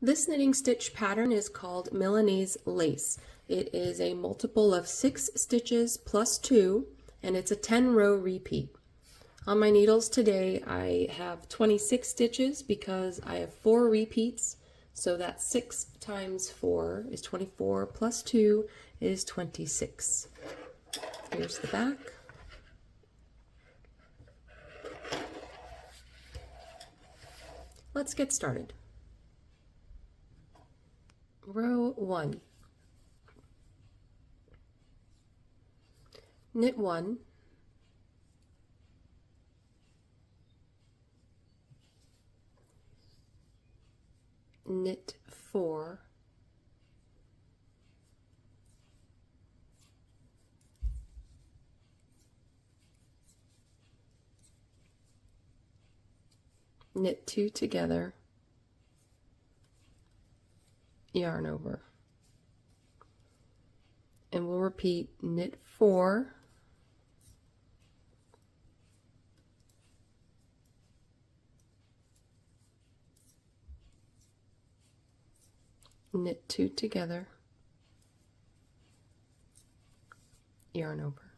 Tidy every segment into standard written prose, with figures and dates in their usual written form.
This knitting stitch pattern is called Milanese Lace. It is a multiple of 6 stitches plus 2, and it's a 10-row repeat. On my needles today I have 26 stitches because I have 4 repeats, so that 6 times 4 is 24 plus 2 is 26. Here's the back. Let's get started. Row 1. Knit 1, knit 4, knit 2 together, yarn over, and we'll repeat knit 4, knit 2 together, yarn over,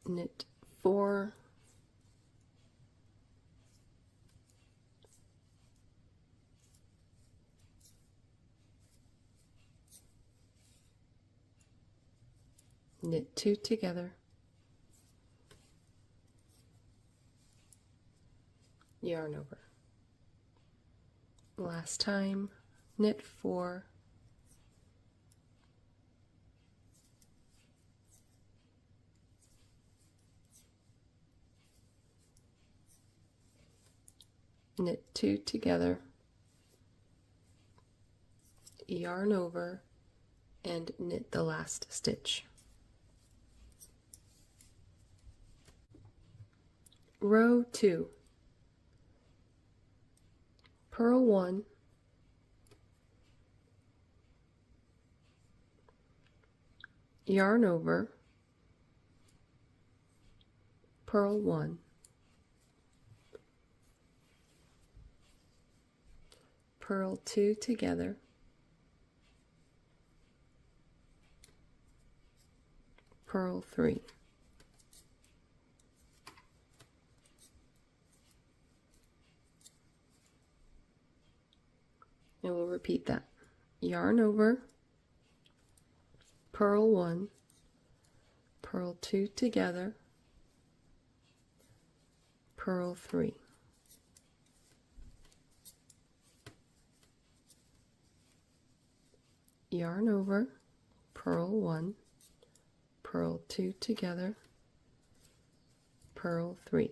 knit 4, knit 2 together, yarn over. Last time, knit 4, knit 2 together, yarn over, and knit the last stitch. Row 2. Purl 1, yarn over, purl 1, purl 2 together, purl 3. And we'll repeat that. Yarn over, purl 1, purl 2 together, purl 3. Yarn over, purl 1, purl 2 together, purl 3.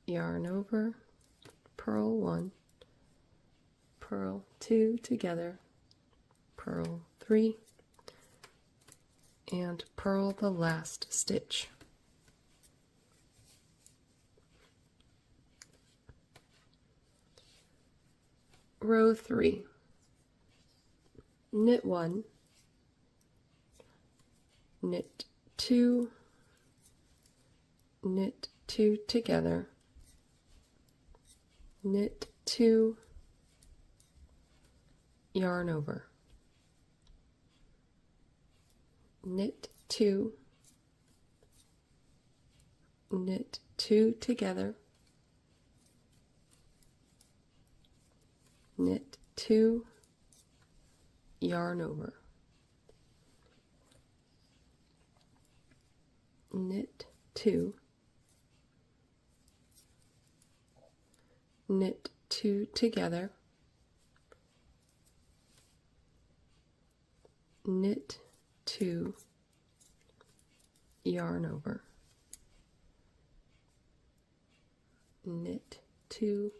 Yarn over, purl 1, purl 2 together, purl 3, and purl the last stitch. Row 3. Knit 1, knit 2, knit 2 together, knit 2, yarn over, knit 2, knit 2 together, knit 2, yarn over, knit 2, knit 2 together, knit 2, yarn over, knit 2,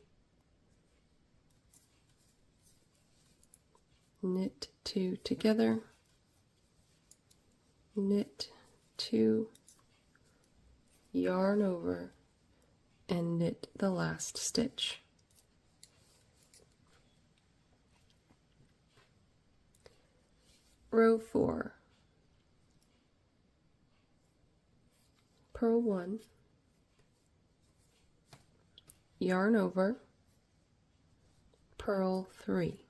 knit 2 together, knit 2, yarn over, and knit the last stitch. Row 4. purl 1, yarn over, purl 3.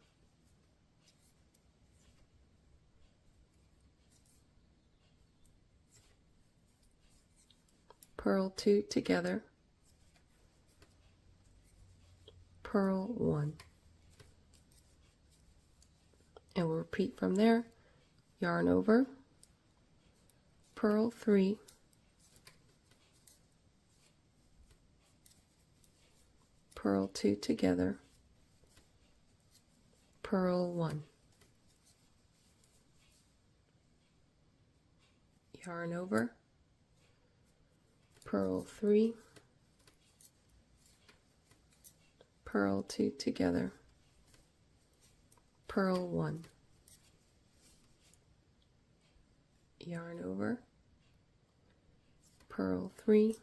Purl 2 together, purl 1. And we'll repeat from there. Yarn over, purl 3, purl 2 together, purl 1. Yarn over, purl 3, purl 2 together, purl 1. Yarn over, purl 3,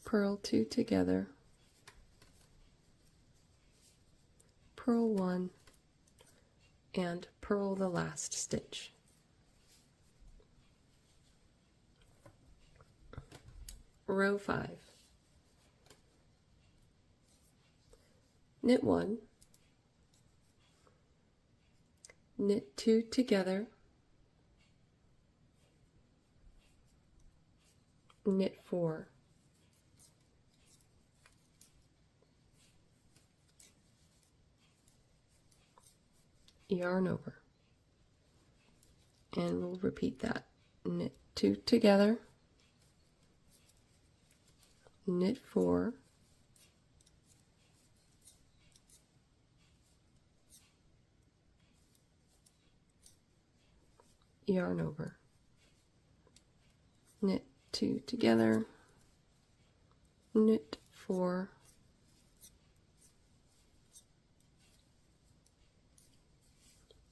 purl 2 together, purl 1, and purl the last stitch. Row 5. Knit 1, knit 2 together, knit 4, yarn over, and we'll repeat that. Knit 2 together, knit 4, yarn over, knit 2 together, knit 4,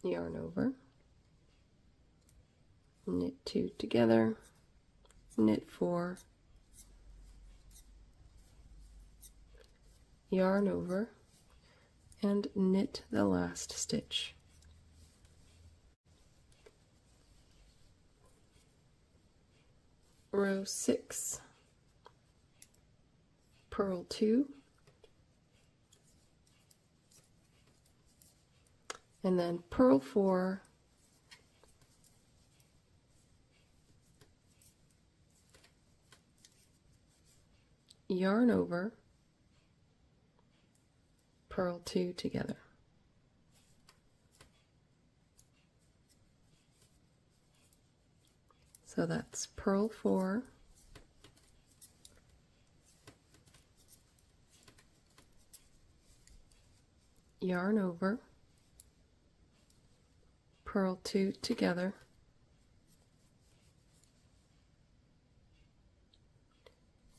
yarn over, knit 2 together, knit 4, yarn over, and knit the last stitch. Row 6, purl 2, and then purl 4, yarn over, purl 2 together. So that's purl 4, yarn over, purl 2 together,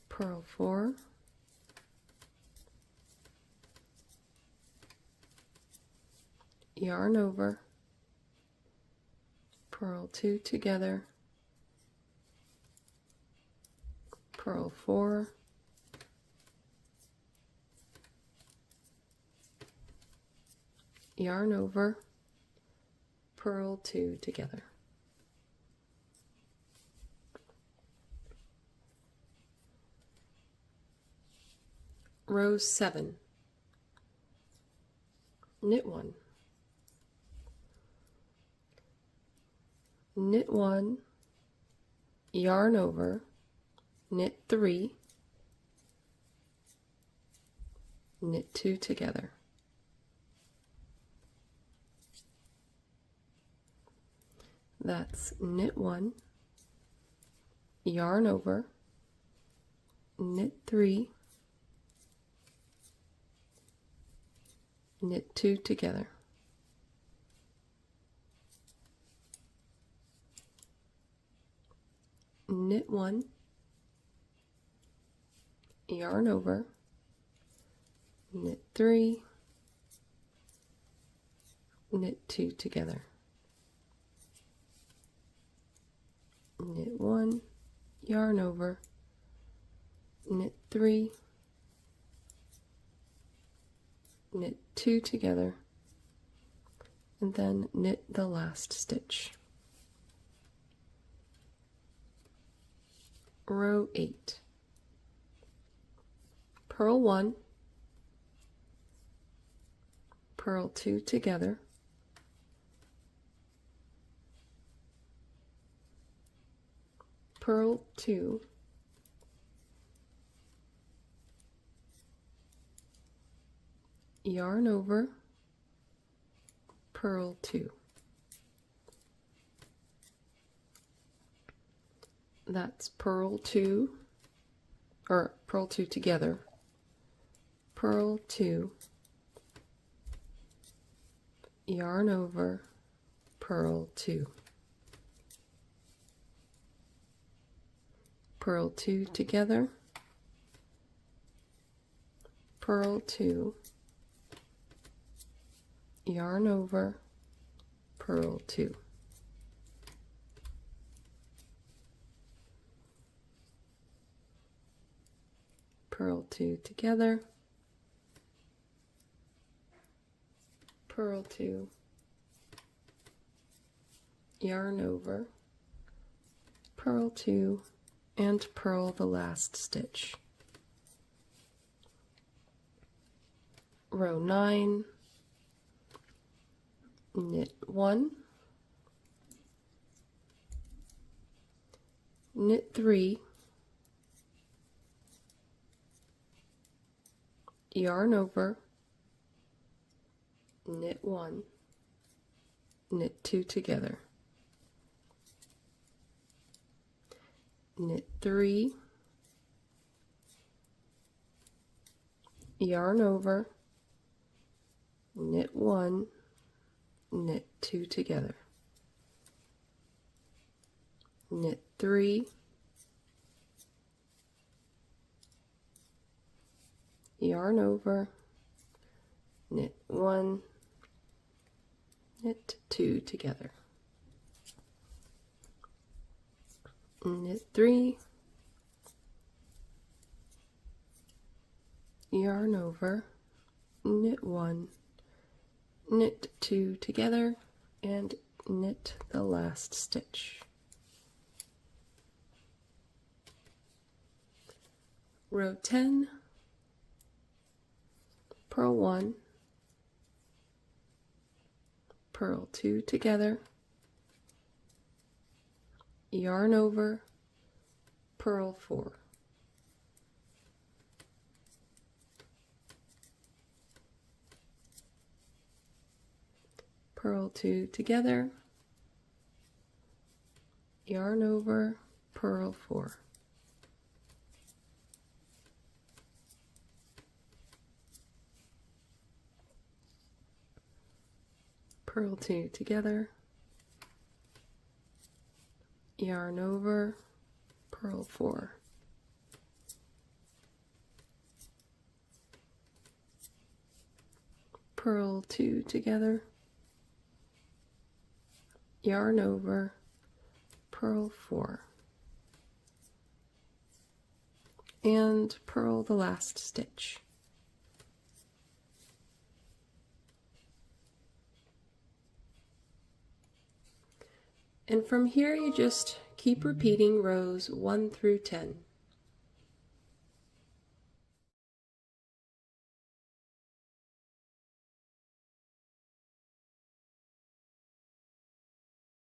purl 4, yarn over, purl 2 together, purl 4, yarn over, purl 2 together. Row 7, knit 1, knit 1, yarn over, knit 3, knit 2 together. That's knit 1, yarn over, knit 3, knit 2 together. Knit 1, yarn over, knit 3, knit 2 together. Knit 1, yarn over, knit 3, knit 2 together, and then knit the last stitch. Row 8. Purl 1, purl 2 together, purl 2, yarn over, purl 2. That's purl 2, or purl 2 together, purl 2, yarn over, purl 2. Purl 2 together, purl 2, yarn over, purl 2. Purl 2 together, purl 2, yarn over, purl 2, and purl the last stitch. Row 9, knit 1, knit 3, yarn over, knit 1, knit 2 together, knit 3, yarn over, knit 1, knit 2 together, knit 3, yarn over, knit 1, knit 2 together, knit 3, yarn over, knit 1, knit 2 together, and knit the last stitch. Row 10, purl 1, purl 2 together, yarn over, purl 4. Purl 2 together, yarn over, purl 4. Purl 2 together, yarn over, purl 4. Purl 2 together, yarn over, purl 4, and purl the last stitch. And from here you just keep repeating rows 1 through 10.